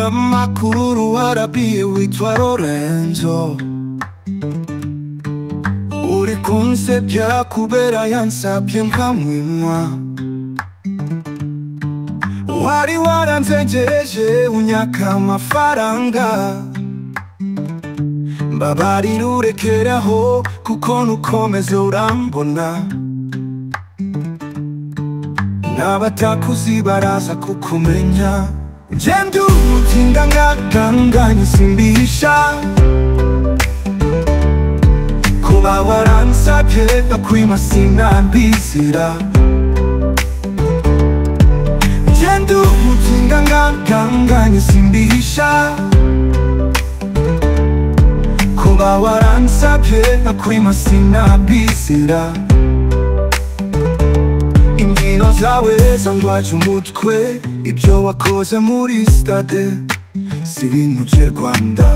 umunyamakuru warabiye witwa Lorenzo. Uri kunsebya kubera yansabye nkamwimwa. Wari waranzengereje unyaka amafaranga. Mbabarira urekeraho kuko nukomeze urambona. N'abatakuzi baraza kukumenya. Je ndi umutinda ngakanganye simbisha. Kuba waransabye ngakwima sinabizira. Je ndi umutinda ngakanganye simbisha. Kuba waransabye ngakwima sinabizira. Imbyino zawe zangwaje umutwe. Ibyo wakoze muri stade si ibintu by'u Rwanda.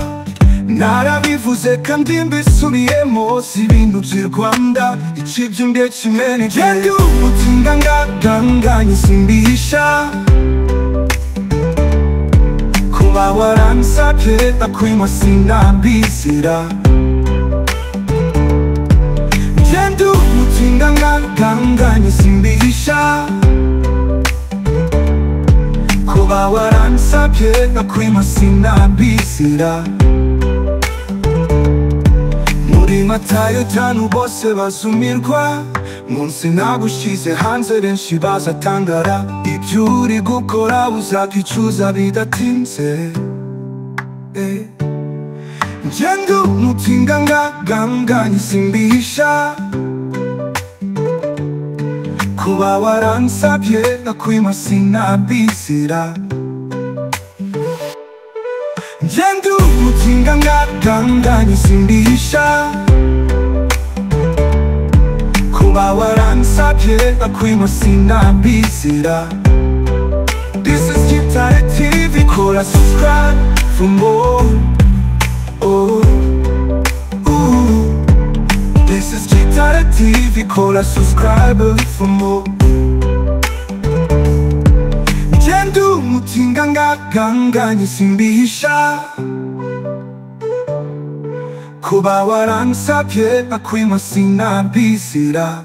Narabivuze kandi mbisubiyemo si ibintu by'u Rwanda. Ikibyimbe kimeneke. Je ndi umutinda ngakanganye simbisha. Kuba waransabye ngakwima sinabizira. Je ndi umutinda ngakanganye simbisha. Kuba waransabye ngakwima sinabizira. Muri Matayo 5 bose bazumirwa. Munsi nagushize hanze benshi bazatangara. Ibyo uri gukora uzakicuza bidatinze. Je ndi umutinda ngakanganye simbisha. Kuba waransabye ngakwima sinabizira. Je ndi umutinda ngakanganye simbisha. Kuba waransabye ngakwima sinabizira. This is Gitare TV, kora subscribe for more. This is Gitare TV, kora subscribe for more. Je ndi umutinda ngakanganye simbisha. Kuba waransabye ngakwima sinabizira.